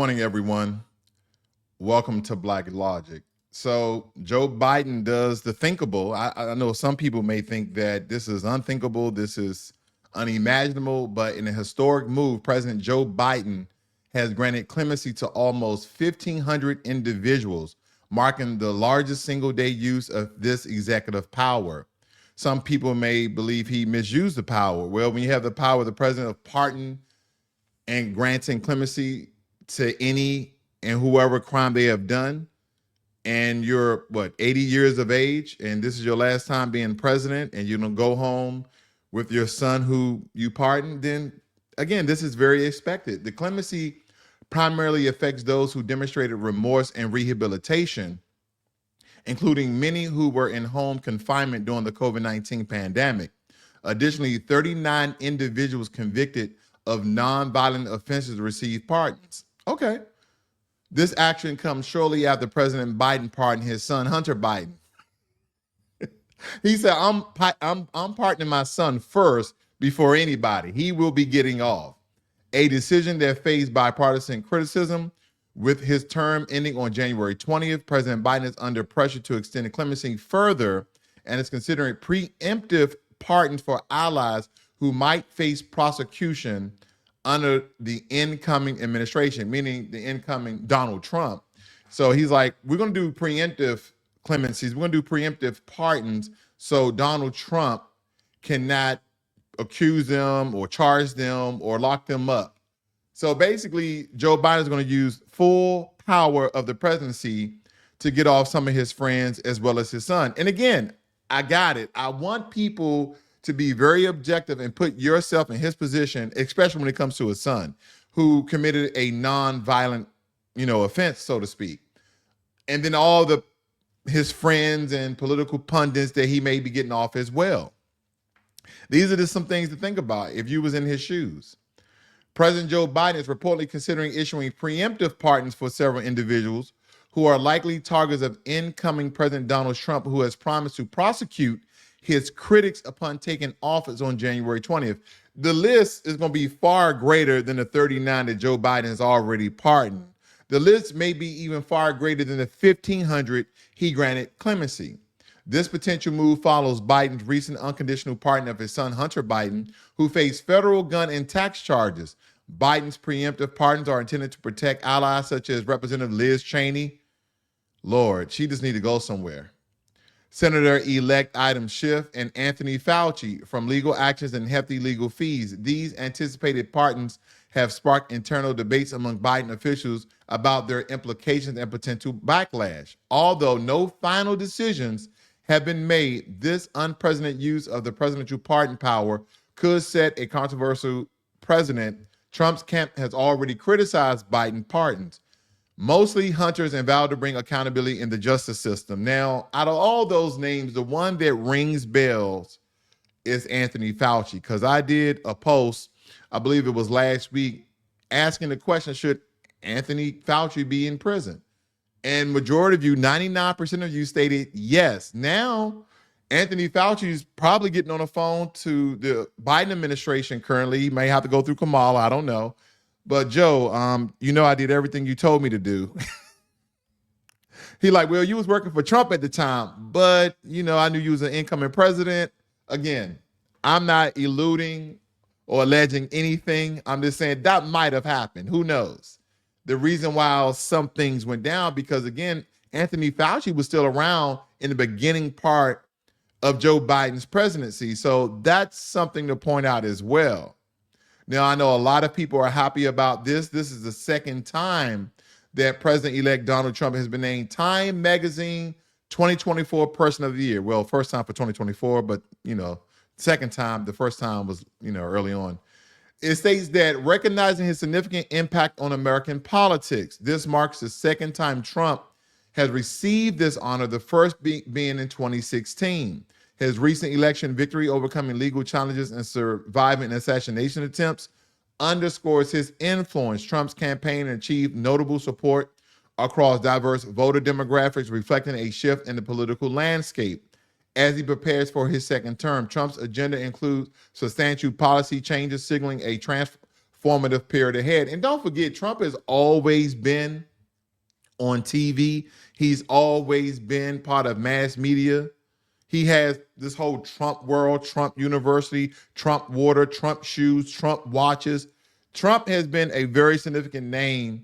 morning, everyone. Welcome to Blacklogic. So Joe Biden does the thinkable. I know some people may think that this is unthinkable, this is unimaginable, but in a historic move, President Joe Biden has granted clemency to almost 1,500 individuals, marking the largest single-day use of this executive power. Some people may believe he misused the power. Well, when you have the power of the president of pardon and granting clemency to any and whoever crime they have done, and you're 80 years of age, and this is your last time being president, and you're gonna go home with your son who you pardoned, then again, this is very expected. The clemency primarily affects those who demonstrated remorse and rehabilitation, including many who were in home confinement during the COVID-19 pandemic. Additionally, 39 individuals convicted of nonviolent offenses received pardons. Okay. This action comes shortly after President Biden pardoned his son, Hunter Biden. He said, I'm pardoning my son first before anybody. He will be getting off. A decision that faced bipartisan criticism. With his term ending on January 20th, President Biden is under pressure to extend the clemency further and is considering preemptive pardons for allies who might face prosecution under the incoming administration, meaning the incoming Donald Trump. So he's like, we're going to do preemptive clemencies. We're going to do preemptive pardons so Donald Trump cannot accuse them or charge them or lock them up. So basically, Joe Biden is going to use full power of the presidency to get off some of his friends as well as his son. And again, I got it. I want people to be very objective and put yourself in his position, especially when it comes to his son, who committed a non-violent, offense, so to speak. And then all his friends and political pundits that he may be getting off as well. These are just some things to think about if you was in his shoes. President Joe Biden is reportedly considering issuing preemptive pardons for several individuals who are likely targets of incoming President Donald Trump, who has promised to prosecute his critics upon taking office on January 20th. The list is going to be far greater than the 39 that Joe Biden has already pardoned. The list may be even far greater than the 1,500 he granted clemency. This potential move follows Biden's recent unconditional pardon of his son, Hunter Biden, who faced federal gun and tax charges. Biden's preemptive pardons are intended to protect allies such as Representative Liz Cheney. Lord, she just need to go somewhere. Senator-elect Adam Schiff and Anthony Fauci from legal actions and hefty legal fees. These anticipated pardons have sparked internal debates among Biden officials about their implications and potential backlash. Although no final decisions have been made, this unprecedented use of the presidential pardon power could set a controversial precedent. Trump's camp has already criticized Biden pardons. Mostly Hunters and vowed to bring accountability in the justice system. Now, out of all those names, the one that rings bells is Anthony Fauci, because I did a post, I believe it was last week, asking the question, should Anthony Fauci be in prison? And majority of you, 99% of you stated yes. Now, Anthony Fauci is probably getting on the phone to the Biden administration currently. He may have to go through Kamala, I don't know. But Joe, I did everything you told me to do. He like, well, you was working for Trump at the time, but I knew you was an incoming president. Again, I'm not eluding or alleging anything. I'm just saying that might have happened. Who knows? The reason why some things went down, because again, Anthony Fauci was still around in the beginning part of Joe Biden's presidency. So that's something to point out as well. Now, I know a lot of people are happy about this. This is the second time that President-elect Donald Trump has been named Time Magazine 2024 Person of the Year. Well, first time for 2024, but, second time. The first time was, early on. It states that recognizing his significant impact on American politics, this marks the second time Trump has received this honor, the first being in 2016. His recent election victory, overcoming legal challenges and surviving assassination attempts, underscores his influence. Trump's campaign achieved notable support across diverse voter demographics, reflecting a shift in the political landscape. As he prepares for his second term, Trump's agenda includes substantial policy changes, signaling a formative period ahead. And don't forget, Trump has always been on TV. He's always been part of mass media. He has this whole Trump world, Trump University, Trump water, Trump shoes, Trump watches. Trump has been a very significant name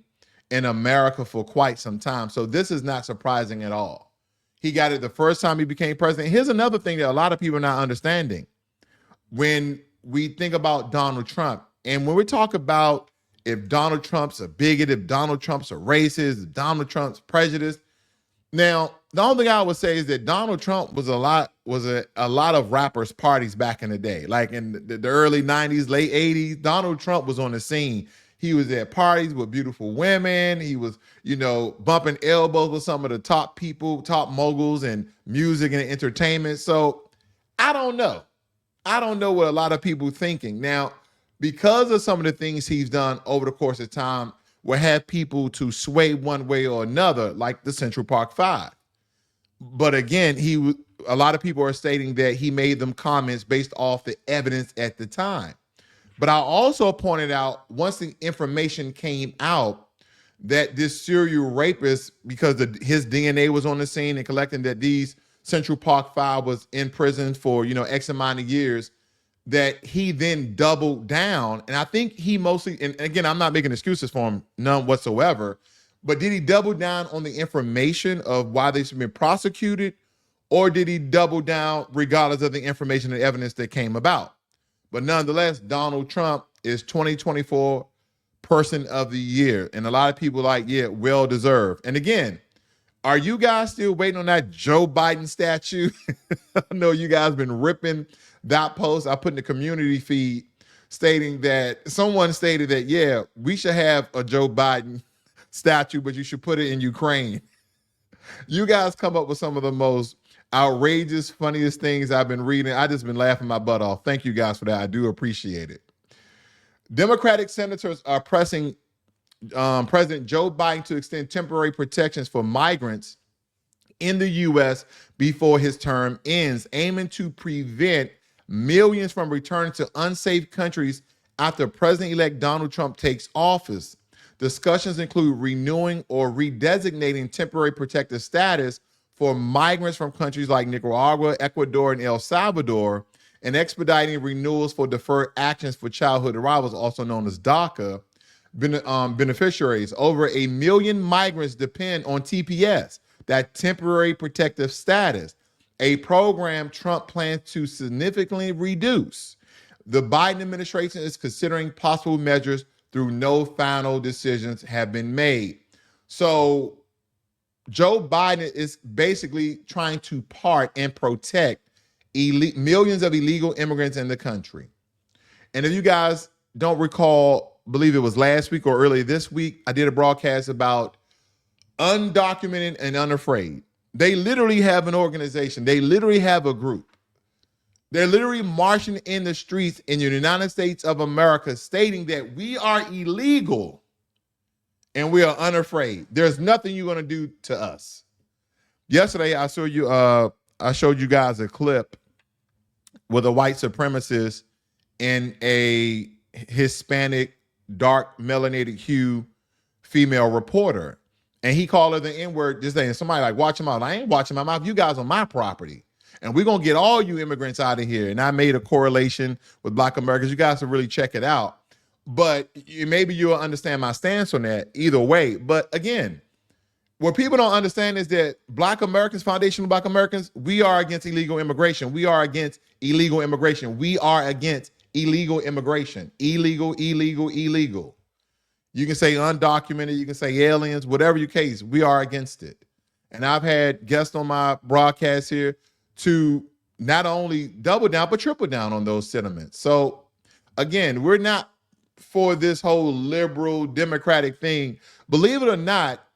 in America for quite some time. So this is not surprising at all. He got it the first time he became president. Here's another thing that a lot of people are not understanding. When we think about Donald Trump, and when we talk about if Donald Trump's a bigot, if Donald Trump's a racist, if Donald Trump's prejudiced. Now, the only thing I would say is that Donald Trump was a lot of rappers' parties back in the day. Like in the early 90s, late 80s, Donald Trump was on the scene. He was at parties with beautiful women. He was, bumping elbows with some of the top people, top moguls in music and entertainment. So I don't know. I don't know what a lot of people thinking. Now, because of some of the things he's done over the course of time, will have people to sway one way or another, like the Central Park Five. But again, a lot of people are stating that he made them comments based off the evidence at the time. But I also pointed out, once the information came out that this serial rapist, because his DNA was on the scene and collecting that these Central Park Five was in prison for, X amount of years, that he then doubled down. And I think he mostly, and again, I'm not making excuses for him, none whatsoever, but did he double down on the information of why they should be prosecuted, or did he double down regardless of the information and evidence that came about? But nonetheless, Donald Trump is 2024 Person of the Year. And a lot of people well deserved. And again, are you guys still waiting on that Joe Biden statue? I know you guys been ripping that post I put in the community feed stating that someone stated that, we should have a Joe Biden statue, but you should put it in Ukraine. You guys come up with some of the most outrageous, funniest things I've been reading. I just been laughing my butt off. Thank you guys for that. I do appreciate it. Democratic senators are pressing President Joe Biden to extend temporary protections for migrants in the U.S. before his term ends, aiming to prevent millions from returning to unsafe countries after President-elect Donald Trump takes office. Discussions include renewing or redesignating temporary protected status for migrants from countries like Nicaragua, Ecuador, and El Salvador, and expediting renewals for deferred actions for childhood arrivals, also known as DACA, beneficiaries. Over 1 million migrants depend on TPS, that temporary protective status, a program Trump plans to significantly reduce. The Biden administration is considering possible measures through no final decisions have been made. So Joe Biden is basically trying to part and protect millions of illegal immigrants in the country. And if you guys don't recall, believe it was last week or earlier this week, I did a broadcast about undocumented and unafraid. They literally have an organization. They literally have a group. They're literally marching in the streets in the United States of America stating that we are illegal and we are unafraid. There's nothing you're going to do to us. Yesterday, I showed you guys a clip with a white supremacist and a Hispanic, dark melanated hue female reporter. And he called her the N-word this day. And somebody like, watch him out. I ain't watching my mouth. You guys on my property. And we're going to get all you immigrants out of here. And I made a correlation with Black Americans. You guys should really check it out. But maybe you'll understand my stance on that either way. But again, what people don't understand is that Black Americans, foundational Black Americans, we are against illegal immigration. We are against illegal immigration. We are against illegal immigration. Illegal, illegal, illegal. You can say undocumented, you can say aliens, whatever your case, we are against it. And I've had guests on my broadcast here to not only double down, but triple down on those sentiments. So again, we're not for this whole liberal democratic thing. Believe it or not,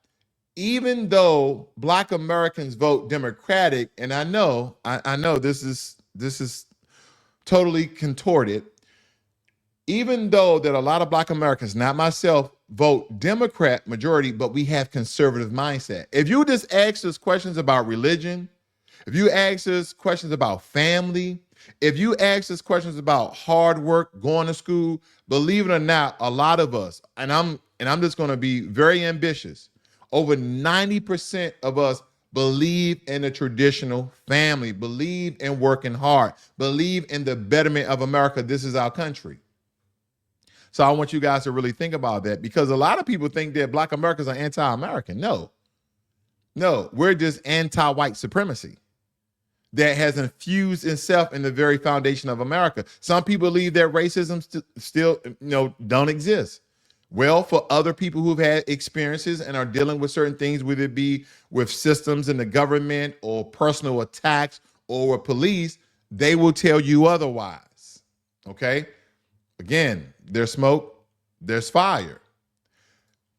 even though Black Americans vote Democratic, and I know this is totally contorted, even though that a lot of Black Americans, not myself, vote Democrat majority, but we have conservative mindset. If you just ask us questions about religion, if you ask us questions about family, If you ask us questions about hard work, going to school, believe it or not, a lot of us, and I'm just going to be very ambitious. Over 90% of us believe in the traditional family, believe in working hard, believe in the betterment of America. This is our country. So I want you guys to really think about that, because a lot of people think that Black Americans are anti-American. No, we're just anti-white supremacy that has infused itself in the very foundation of America. Some people believe that racism still don't exist. Well, for other people who've had experiences and are dealing with certain things, whether it be with systems in the government or personal attacks or with police, they will tell you otherwise. Okay? Again, there's smoke, there's fire.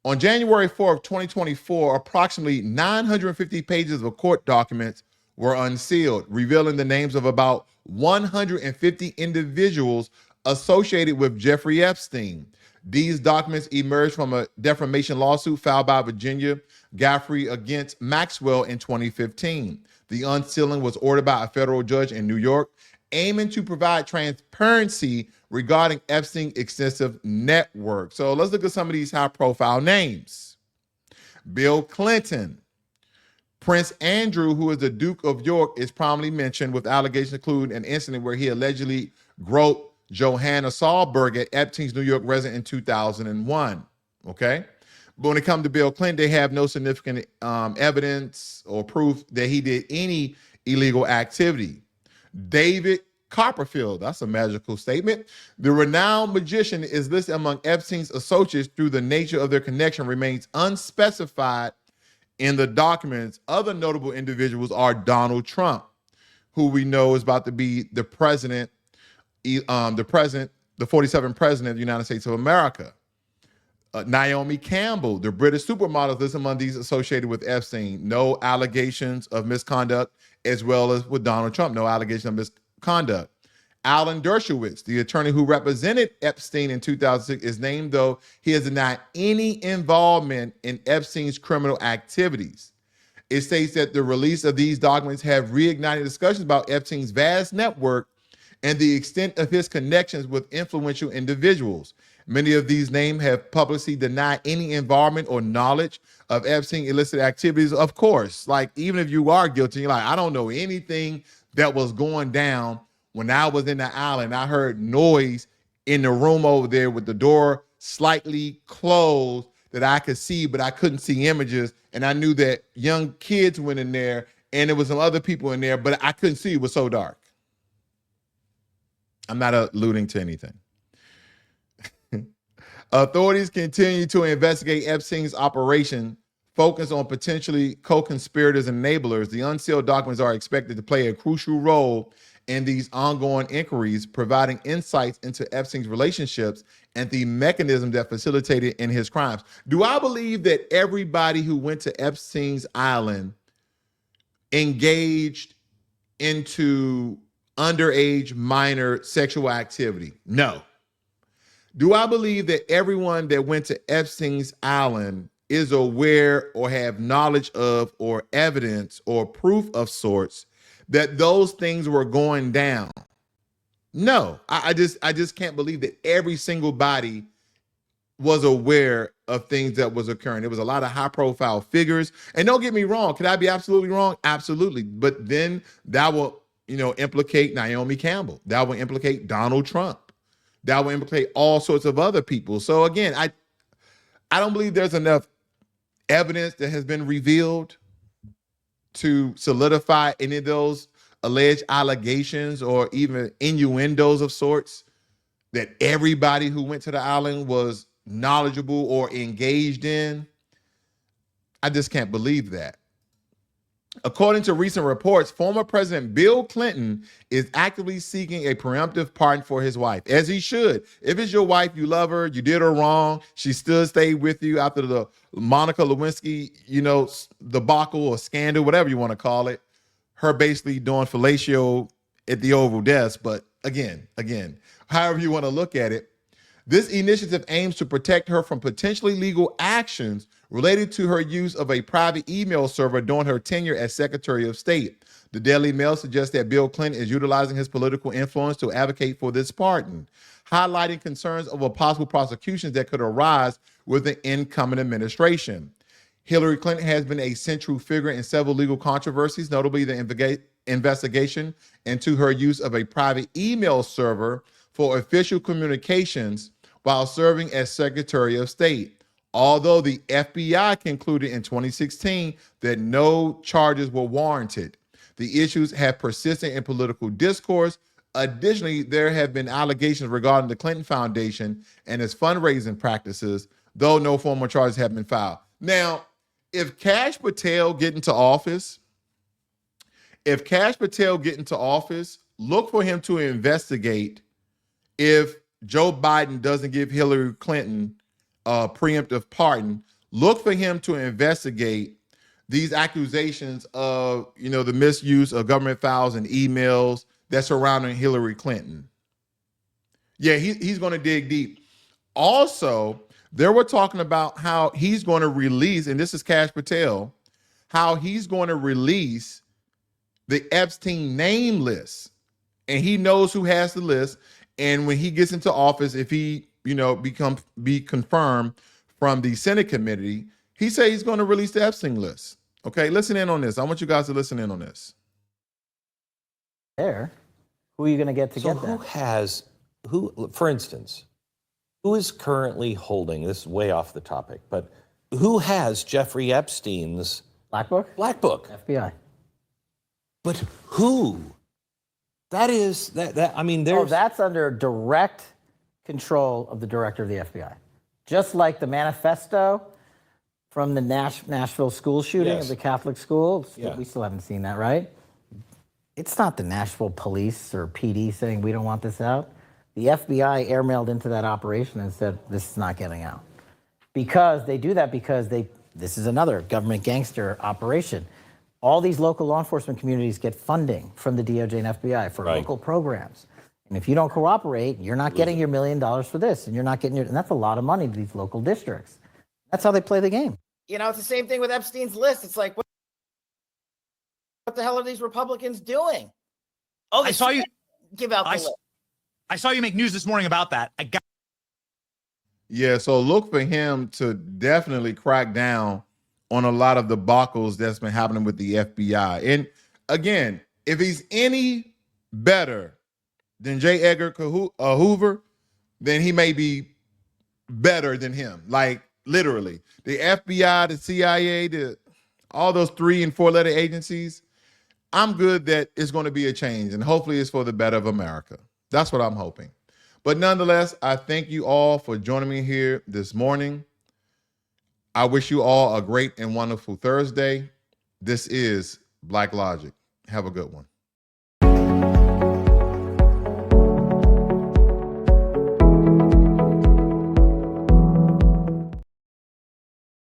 On January 4th, 2024, approximately 950 pages of court documents were unsealed, revealing the names of about 150 individuals associated with Jeffrey Epstein. These documents emerged from a defamation lawsuit filed by Virginia Gaffrey against Maxwell in 2015. The unsealing was ordered by a federal judge in New York, aiming to provide transparency regarding Epstein's extensive network. So let's look at some of these high-profile names. Bill Clinton. Prince Andrew, who is the Duke of York, is prominently mentioned, with allegations including an incident where he allegedly groped Johanna Sahlberg at Epstein's New York residence in 2001. Okay? But when it comes to Bill Clinton, they have no significant evidence or proof that he did any illegal activity. David Copperfield, that's a magical statement. The renowned magician is listed among Epstein's associates through the nature of their connection remains unspecified in the documents. Other notable individuals are Donald Trump, who we know is about to be the president, the 47th president of the United States of America. Naomi Campbell, the British supermodel, is among these associated with Epstein. No allegations of misconduct, as well as with Donald Trump, no allegations of misconduct. Alan Dershowitz, the attorney who represented Epstein in 2006, is named, though he has denied any involvement in Epstein's criminal activities. It states that the release of these documents have reignited discussions about Epstein's vast network and the extent of his connections with influential individuals. Many of these names have publicly denied any involvement or knowledge of Epstein illicit activities. Of course, like, even if you are guilty, you're like, I don't know anything that was going down when I was in the island. I heard noise in the room over there with the door slightly closed that I could see, but I couldn't see images. And I knew that young kids went in there and there was some other people in there, but I couldn't see. It was so dark. I'm not alluding to anything. Authorities continue to investigate Epstein's operation, focus on potentially co-conspirators and enablers. The unsealed documents are expected to play a crucial role in these ongoing inquiries, providing insights into Epstein's relationships and the mechanism that facilitated in his crimes. Do I believe that everybody who went to Epstein's island engaged into underage minor sexual activity? No. Do I believe that everyone that went to Epstein's island is aware or have knowledge of or evidence or proof of sorts that those things were going down? No. I just can't believe that every single body was aware of things that was occurring. There was a lot of high profile figures. And don't get me wrong, could I be absolutely wrong? Absolutely. But then that will, implicate Naomi Campbell. That will implicate Donald Trump. That will implicate all sorts of other people. So again, I don't believe there's enough evidence that has been revealed to solidify any of those alleged allegations or even innuendos of sorts that everybody who went to the island was knowledgeable or engaged in. I just can't believe that. According to recent reports, former President Bill Clinton is actively seeking a preemptive pardon for his wife, as he should. If it's your wife, you love her, you did her wrong, she still stayed with you after the Monica Lewinsky, debacle or scandal, whatever you want to call it, her basically doing fellatio at the Oval Desk. But again, however you want to look at it, this initiative aims to protect her from potentially legal actions related to her use of a private email server during her tenure as Secretary of State. The Daily Mail suggests that Bill Clinton is utilizing his political influence to advocate for this pardon, highlighting concerns over possible prosecutions that could arise with the incoming administration. Hillary Clinton has been a central figure in several legal controversies, notably the investigation into her use of a private email server for official communications while serving as Secretary of State. Although the FBI concluded in 2016 that no charges were warranted, the issues have persisted in political discourse. Additionally, there have been allegations regarding the Clinton Foundation and its fundraising practices, though no formal charges have been filed. Now, if Kash Patel get into office, look for him to investigate if Joe Biden doesn't give Hillary Clinton a preemptive pardon. Look for him to investigate these accusations of, the misuse of government files and emails that surrounding Hillary Clinton. Yeah, he's going to dig deep. Also, they were talking about how he's going to release, and this is Kash Patel, how he's going to release the Epstein name list. And he knows who has the list. And when he gets into office, if he, be confirmed from the Senate committee, he said he's going to release the Epstein list. Okay, listen in on this. I want you guys to listen in on this. There, who are you going to get that? For instance, who is currently holding, this is way off the topic, but who has Jeffrey Epstein's Black Book? FBI. But who? That's under direct control of the director of the FBI. Just like the manifesto from the Nashville school shooting of the Catholic school. Yeah. We still haven't seen that, right? It's not the Nashville police or PD saying we don't want this out. The FBI airmailed into that operation and said, this is not getting out. Because they do that because this is another government gangster operation. All these local law enforcement communities get funding from the DOJ and FBI for local programs. And if you don't cooperate, you're not getting your $1 million for this, and you're not getting and that's a lot of money to these local districts. That's how they play the game. It's the same thing with Epstein's list. It's like, what the hell are these Republicans doing? Oh, I saw you give out the list. I saw you make news this morning about that. So look for him to definitely crack down on a lot of debacles that's been happening with the FBI. And again, if he's any better than J. Edgar Hoover, then he may be better than him. Like literally, the FBI, the CIA, all those 3- and 4-letter agencies. I'm good that it's going to be a change, and hopefully it's for the better of America. That's what I'm hoping. But nonetheless, I thank you all for joining me here this morning. I wish you all a great and wonderful Thursday. This is Blacklogic. Have a good one.